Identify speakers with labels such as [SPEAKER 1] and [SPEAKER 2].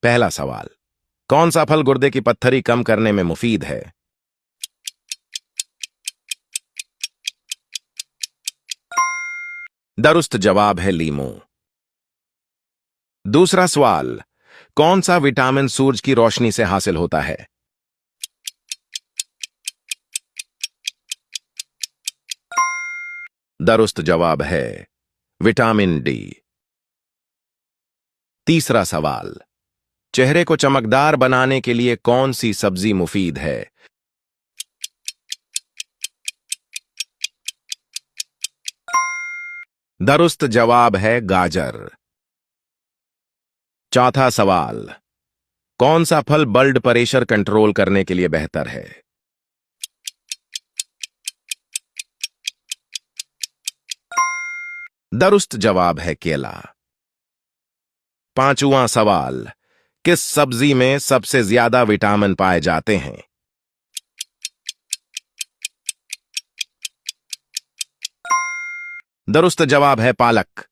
[SPEAKER 1] पहला सवाल, कौन सा फल गुर्दे की पत्थरी कम करने में मुफीद है? दुरुस्त जवाब है लीमू। दूसरा सवाल, कौन सा विटामिन सूरज की रोशनी से हासिल होता है? दुरुस्त जवाब है विटामिन डी। तीसरा सवाल, चेहरे को चमकदार बनाने के लिए कौन सी सब्जी मुफीद है? दुरुस्त जवाब है गाजर। चौथा सवाल, कौन सा फल ब्लड प्रेशर कंट्रोल करने के लिए बेहतर है? दुरुस्त जवाब है केला। पांचवां सवाल, किस सब्जी में सबसे ज्यादा विटामिन पाए जाते हैं? दुरुस्त जवाब है पालक।